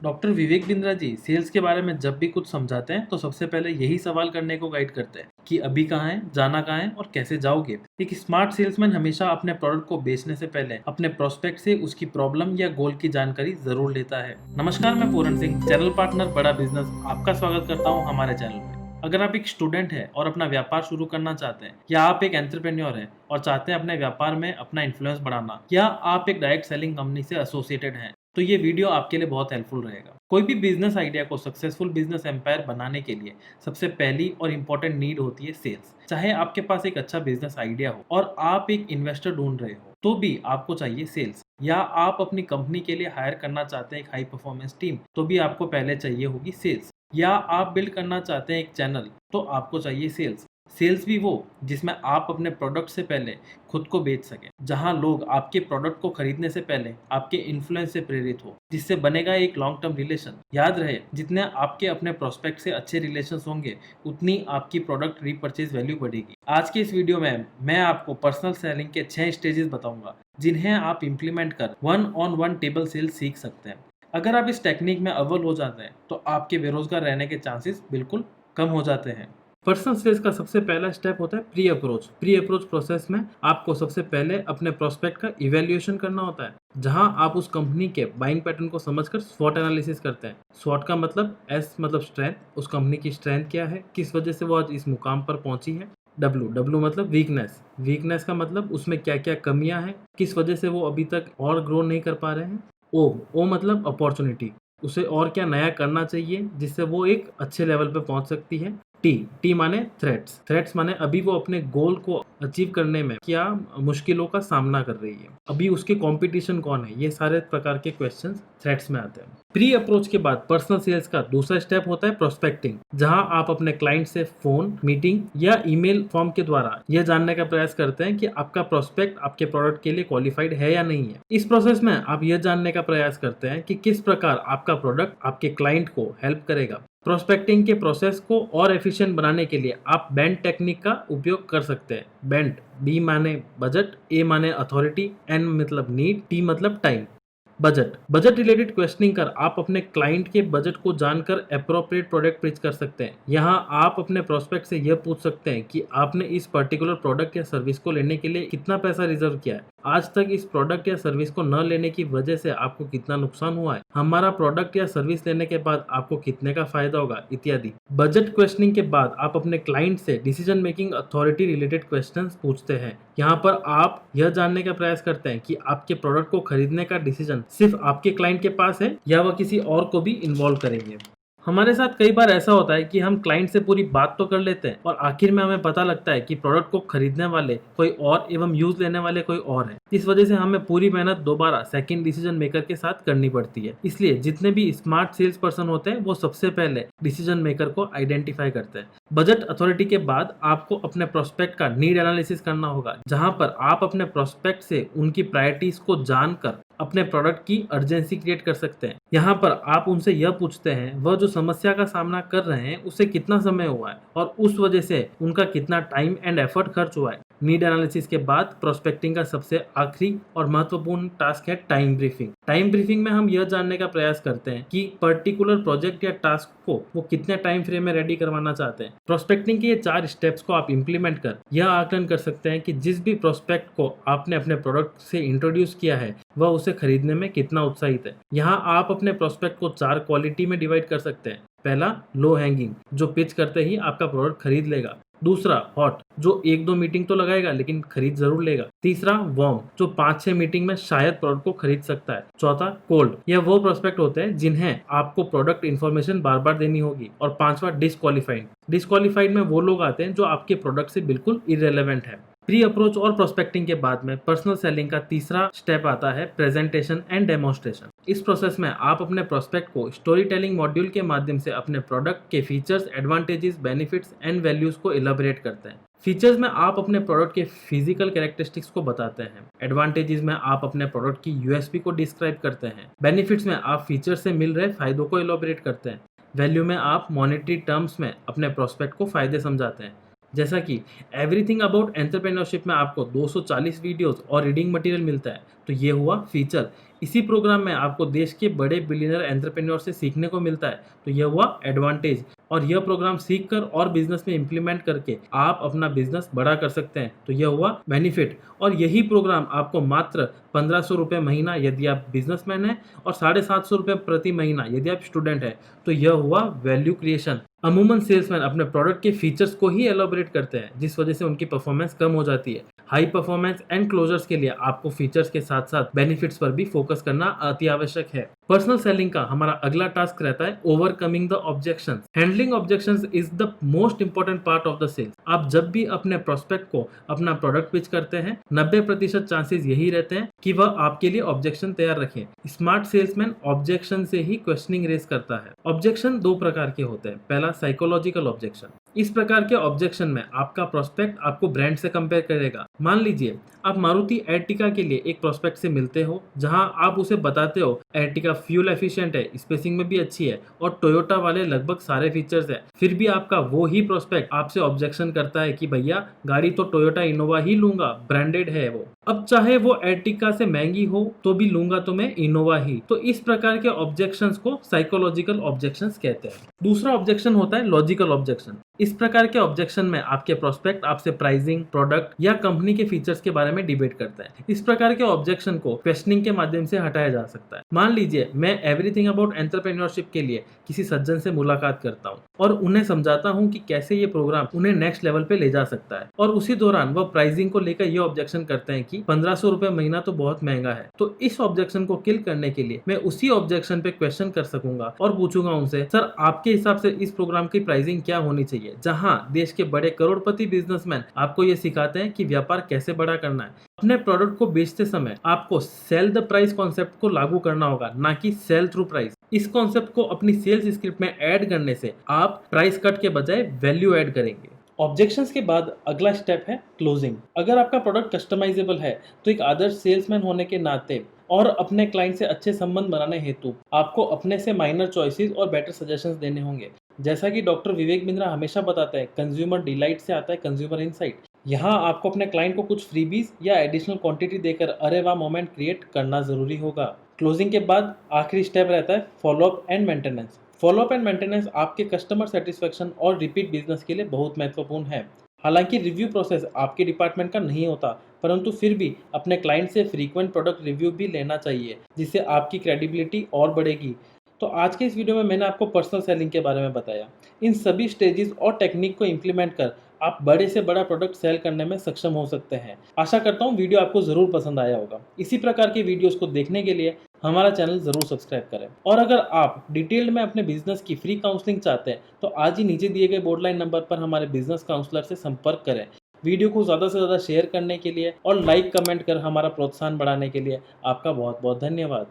Doctor Vivek Bindra ji sales के बारे में जब भी कुछ समझाते हैं तो सबसे पहले यही सवाल करने को गाइड करते हैं कि अभी कहाँ है, जाना कहाँ है और कैसे जाओगे। एक स्मार्ट सेल्समैन हमेशा अपने प्रोडक्ट को बेचने से पहले अपने प्रोस्पेक्ट से उसकी प्रॉब्लम या गोल की जानकारी जरूर लेता है। नमस्कार, मैं पूरन सिंह, चैनल पार्टनर बड़ा बिजनेस, आपका स्वागत करता हूँ हमारे चैनल में। अगर आप एक स्टूडेंट हैं और अपना व्यापार शुरू करना चाहते हैं, या आप एक एंटरप्रेन्योर हैं और चाहते हैं अपने व्यापार में अपना इन्फ्लुएंस बढ़ाना, या आप एक डायरेक्ट सेलिंग कंपनी से एसोसिएटेड हैं, तो ये वीडियो आपके लिए बहुत हेल्पफुल रहेगा। कोई भी बिजनेस आइडिया को सक्सेसफुल बिजनेस एम्पायर बनाने के लिए सबसे पहली और इम्पोर्टेंट नीड होती है सेल्स। चाहे आपके पास एक अच्छा बिजनेस आइडिया हो और आप एक इन्वेस्टर ढूंढ रहे हो, तो भी आपको चाहिए सेल्स। या आप अपनी कंपनी के लिए हायर करना चाहते हैं एक हाई परफॉर्मेंस टीम, तो भी आपको पहले चाहिए होगी सेल्स। या आप बिल्ड करना चाहते हैं एक चैनल, तो आपको चाहिए सेल्स। सेल्स भी वो जिसमें आप अपने प्रोडक्ट से पहले खुद को बेच सकें, जहां लोग आपके प्रोडक्ट को खरीदने से पहले आपके इन्फ्लुएंस से प्रेरित हो, जिससे बनेगा एक लॉन्ग टर्म रिलेशन। याद रहे, जितने आपके अपने प्रोस्पेक्ट से अच्छे रिलेशन होंगे, उतनी आपकी प्रोडक्ट रीपरचेज वैल्यू बढ़ेगी। आज के इस वीडियो में मैं आपको पर्सनल सेलिंग के 6 स्टेजेस बताऊंगा, जिन्हें आप इम्प्लीमेंट कर one on one table sales सीख सकते हैं। अगर आप इस टेक्निक में अव्वल हो जाते हैं, तो आपके बेरोजगार रहने के चांसेस बिल्कुल कम हो जाते हैं। पर्सनल सेल्स का सबसे पहला स्टेप होता है pre approach. Pre approach process में आपको सबसे पहले अपने प्रोस्पेक्ट का इवैल्यूएशन करना होता है, जहां आप उस कंपनी के बाइंग पैटर्न को समझकर स्वॉट एनालिसिस करते हैं। स्वॉट का मतलब एस मतलब स्ट्रेंथ, उस कंपनी की स्ट्रेंथ क्या है, किस वजह से वो आज इस मुकाम पर पहुंची है। डब्ल्यू मतलब वीकनेस, वीकनेस का मतलब उसमें क्या क्या कमियां हैं, किस वजह से वो अभी तक और ग्रो नहीं कर पा रहे हैं। ओ मतलब अपॉर्चुनिटी, उसे और क्या नया करना चाहिए जिससे वो एक अच्छे लेवल पे पहुंच सकती है। टी माने थ्रेट्स, थ्रेट्स माने अभी वो अपने गोल को अचीव करने में क्या मुश्किलों का सामना कर रही है, अभी उसके कंपटीशन कौन है। ये सारे प्रकार के क्वेश्चंस थ्रेट्स में आते हैं। प्री अप्रोच के बाद पर्सनल सेल्स का दूसरा स्टेप होता है प्रोस्पेक्टिंग, जहां आप अपने क्लाइंट से फोन, मीटिंग या ईमेल फॉर्म के द्वारा यह जानने का प्रयास करते हैं कि आपका प्रोस्पेक्ट आपके प्रोडक्ट के लिए क्वालिफाइड है या नहीं है। इस प्रोसेस में आप यह जानने का प्रयास करते हैं कि किस प्रकार आपका प्रोडक्ट आपके क्लाइंट को हेल्प करेगा। प्रोस्पेक्टिंग के प्रोसेस को और एफिशिएंट बनाने के लिए आप बेंट टेक्निक का उपयोग कर सकते हैं। बेंट, बी माने बजट, ए माने अथॉरिटी, एन मतलब नीड, टी मतलब टाइम। बजट रिलेटेड क्वेश्चनिंग कर आप अपने क्लाइंट के बजट को जानकर अप्रोप्रिएट प्रोडक्ट पिच कर सकते हैं। यहाँ आप अपने प्रोस्पेक्ट से यह पूछ सकते हैं कि आपने इस पर्टिकुलर प्रोडक्ट या सर्विस को लेने के लिए कितना पैसा रिजर्व किया है, आज तक इस प्रोडक्ट या सर्विस को न लेने की वजह से आपको कितना नुकसान हुआ है, हमारा प्रोडक्ट या सर्विस लेने के बाद आपको कितने का फायदा होगा, इत्यादि। बजट क्वेश्चनिंग के बाद आप अपने क्लाइंट से decision making authority related questions पूछते हैं। यहाँ पर आप यह जानने का प्रयास करते हैं कि आपके प्रोडक्ट को खरीदने का डिसीजन सिर्फ आपके क्लाइंट के पास है या वह किसी और को भी इन्वॉल्व करेंगे। हमारे साथ कई बार ऐसा होता है कि हम क्लाइंट से पूरी बात तो कर लेते हैं और आखिर में हमें पता लगता है कि प्रोडक्ट को खरीदने वाले कोई और एवं यूज लेने वाले कोई और है। इस वजह से हमें पूरी मेहनत दोबारा सेकंड डिसीजन मेकर के साथ करनी पड़ती है। इसलिए जितने भी स्मार्ट सेल्स पर्सन होते हैं, वो सबसे पहले डिसीजन मेकर को आइडेंटिफाई करते हैं। बजट अथॉरिटी के बाद आपको अपने प्रोस्पेक्ट का नीड एनालिसिस करना होगा, जहां पर आप अपने प्रोस्पेक्ट से उनकी प्रायोरिटीज को जानकर अपने प्रोडक्ट की अर्जेंसी क्रिएट कर सकते हैं। यहाँ पर आप उनसे यह पूछते हैं वह जो समस्या का सामना कर रहे हैं उसे कितना समय हुआ है और उस वजह से उनका कितना टाइम एंड एफर्ट खर्च हुआ है। नीड एनालिसिस के बाद प्रोस्पेक्टिंग का सबसे आखिरी और महत्वपूर्ण टास्क है टाइम ब्रीफिंग। टाइम ब्रीफिंग में हम यह जानने का प्रयास करते हैं कि पर्टिकुलर प्रोजेक्ट या टास्क को वो कितने टाइम फ्रेम में रेडी करवाना चाहते हैं। प्रोस्पेक्टिंग के ये 4 स्टेप्स को आप इंप्लीमेंट कर यह आकलन कर सकते हैं कि जिस भी प्रोस्पेक्ट को आपने अपने प्रोडक्ट से इंट्रोड्यूस किया है, वह उसे खरीदने में कितना उत्साहित है। यहाँ आप अपने प्रोस्पेक्ट को 4 क्वालिटी में डिवाइड कर सकते हैं। पहला, लो हैंगिंग, जो पिच करते ही आपका प्रोडक्ट खरीद लेगा। दूसरा, हॉट, जो 1-2 मीटिंग तो लगाएगा लेकिन खरीद जरूर लेगा। तीसरा, वार्म, जो 5-6 मीटिंग में शायद प्रोडक्ट को खरीद सकता है। चौथा, कोल्ड, यह वो प्रोस्पेक्ट होते हैं जिन्हें आपको प्रोडक्ट इन्फॉर्मेशन बार बार देनी होगी। और 5वां, डिस्क्वालीफाइड। डिस्क्वालीफाइड में वो लोग आते हैं जो आपके प्रोडक्ट से बिल्कुल इररेलेवेंट है। प्री अप्रोच और प्रोस्पेक्टिंग के बाद में पर्सनल सेलिंग का तीसरा स्टेप आता है प्रेजेंटेशन एंड डेमोन्स्ट्रेशन। इस प्रोसेस में आप अपने प्रोस्पेक्ट को स्टोरी टेलिंग मॉड्यूल के माध्यम से अपने प्रोडक्ट के features, advantages, benefits and values को इलाबोरेट करते हैं। फीचर्स में आप अपने प्रोडक्ट के फिजिकल कैरेक्टरिस्टिक्स को बताते हैं। एडवांटेजेस में आप अपने प्रोडक्ट की यूएसपी को डिस्क्राइब करते हैं। बेनिफिट्स में आप फीचर से मिल रहे फायदों को इलाबोरेट करते हैं। वैल्यू में आप मॉनेटरी टर्म्स में अपने प्रोस्पेक्ट को फायदे समझाते हैं। जैसा कि एवरीथिंग अबाउट एंटरप्रेन्योरशिप में आपको 240 वीडियोस और रीडिंग मटेरियल मिलता है, तो ये हुआ फीचर। इसी प्रोग्राम में आपको देश के बड़े बिलियनर एंटरप्रेन्योर से सीखने को मिलता है, तो यह हुआ एडवांटेज। और यह प्रोग्राम सीख कर और बिजनेस में इम्प्लीमेंट करके आप अपना बिजनेस बड़ा कर सकते हैं, तो यह हुआ बेनिफिट। और यही प्रोग्राम आपको मात्र 1500 रुपये महीना यदि आप बिजनेसमैन हैं और 750 रुपये प्रति महीना यदि आप स्टूडेंट हैं, तो यह हुआ वैल्यू क्रिएशन। अमूमन सेल्समैन अपने प्रोडक्ट के फीचर्स को ही एलोबरेट करते हैं, जिस वजह से उनकी परफॉर्मेंस कम हो जाती है। हाई परफॉर्मेंस एंड क्लोजर्स के लिए आपको फीचर्स के साथ साथ बेनिफिट्स पर भी फोकस करना अति आवश्यक है। पर्सनल सेलिंग का हमारा अगला टास्क रहता है overcoming the objections. Handling objections is the most important part of the sales. आप जब भी अपने प्रोस्पेक्ट को अपना प्रोडक्ट पिच करते हैं, 90% चांसेस यही रहते हैं कि वह आपके लिए ऑब्जेक्शन तैयार रखें। स्मार्ट सेल्समैन ऑब्जेक्शन से ही क्वेश्चनिंग रेस करता है। ऑब्जेक्शन दो प्रकार के होते हैं। पहला साइकोलॉजिकल ऑब्जेक्शन। इस प्रकार के ऑब्जेक्शन में आपका प्रोस्पेक्ट आपको ब्रांड से कंपेयर करेगा। मान लीजिए आप मारुति एर्टिगा के लिए एक प्रोस्पेक्ट से मिलते हो, जहां आप उसे बताते हो एर्टिगा फ्यूल एफिशिएंट है, स्पेसिंग में भी अच्छी है और टोयोटा वाले लगभग सारे फीचर्स है। फिर भी आपका वो ही प्रोस्पेक्ट आपसे ऑब्जेक्शन करता है कि भैया गाड़ी तो टोयोटा इनोवा ही लूंगा, ब्रांडेड है वो। अब चाहे वो एर्टिगा से महंगी हो तो भी लूंगा तो मैं इनोवा ही। तो इस प्रकार के ऑब्जेक्शंस को साइकोलॉजिकल ऑब्जेक्शंस कहते हैं। दूसरा ऑब्जेक्शन होता है लॉजिकल ऑब्जेक्शन। इस प्रकार के ऑब्जेक्शन में आपके प्रोस्पेक्ट आपसे प्राइसिंग, प्रोडक्ट या कंपनी के फीचर्स के बारे में डिबेट करता है। इस प्रकार के ऑब्जेक्शन को क्वेश्चनिंग के माध्यम से हटाया जा सकता है। मान लीजिए मैं एवरीथिंग अबाउट एंटरप्रेन्योरशिप के लिए किसी सज्जन से मुलाकात करता हूँ और उन्हें समझाता हूँ कि कैसे ये प्रोग्राम उन्हें नेक्स्ट लेवल पे ले जा सकता है, और उसी दौरान वह प्राइसिंग को लेकर ये ऑब्जेक्शन करते हैं कि 1500 रुपए महीना तो बहुत महंगा है। तो इस ऑब्जेक्शन को किल करने के लिए मैं उसी ऑब्जेक्शन पे क्वेश्चन कर सकूंगा और पूछूंगा उनसे, सर आपके हिसाब से इस प्रोग्राम की प्राइसिंग क्या होनी चाहिए, जहां देश के बड़े करोड़पति बिजनेसमैन आपको ये सिखाते हैं कि व्यापार कैसे बड़ा करना है। अपने प्रोडक्ट को बेचते समय आपको सेल द प्राइस कॉन्सेप्ट को लागू करना होगा, ना कि सेल थ्रू प्राइस। इस कॉन्सेप्ट को अपनी सेल्स स्क्रिप्ट में ऐड करने से आप प्राइस कट के बजाय वैल्यू ऐड करेंगे। ऑब्जेक्शंस के बाद अगला स्टेप है क्लोजिंग। अगर आपका प्रोडक्ट कस्टमाइजेबल है तो एक आदर्श सेल्समैन होने के नाते और अपने क्लाइंट से अच्छे संबंध बनाने हेतु आपको अपने से माइनर चॉइसेस और बेटर सजेशंस देने होंगे। जैसा कि डॉक्टर विवेक बिंद्रा हमेशा बताते हैं, कंज्यूमर डिलाइट से आता है कंज्यूमर इनसाइट। यहाँ आपको अपने क्लाइंट को कुछ फ्रीबीज या एडिशनल क्वांटिटी देकर अरे वाह मोमेंट क्रिएट करना जरूरी होगा। क्लोजिंग के बाद आखिरी स्टेप रहता है follow up and maintenance. Follow up and maintenance आपके कस्टमर सेटिस्फेक्शन और रिपीट बिजनेस के लिए बहुत महत्वपूर्ण है। हालांकि रिव्यू प्रोसेस आपके डिपार्टमेंट का नहीं होता, परंतु फिर भी अपने क्लाइंट से फ्रीक्वेंट प्रोडक्ट रिव्यू भी लेना चाहिए, जिससे आपकी क्रेडिबिलिटी और बढ़ेगी। तो आज के इस वीडियो में मैंने आपको पर्सनल सेलिंग के बारे में बताया। इन सभी स्टेजेस और टेक्निक को इम्प्लीमेंट कर आप बड़े से बड़ा प्रोडक्ट सेल करने में सक्षम हो सकते हैं। आशा करता हूँ वीडियो आपको ज़रूर पसंद आया होगा। इसी प्रकार के वीडियोस को देखने के लिए हमारा चैनल ज़रूर सब्सक्राइब करें। और अगर आप डिटेल में अपने बिजनेस की फ्री काउंसलिंग चाहते हैं तो आज ही नीचे दिए गए बोर्डलाइन नंबर पर हमारे बिजनेस काउंसलर से संपर्क करें। वीडियो को ज़्यादा से ज़्यादा शेयर करने के लिए और लाइक कमेंट कर हमारा प्रोत्साहन बढ़ाने के लिए आपका बहुत बहुत धन्यवाद।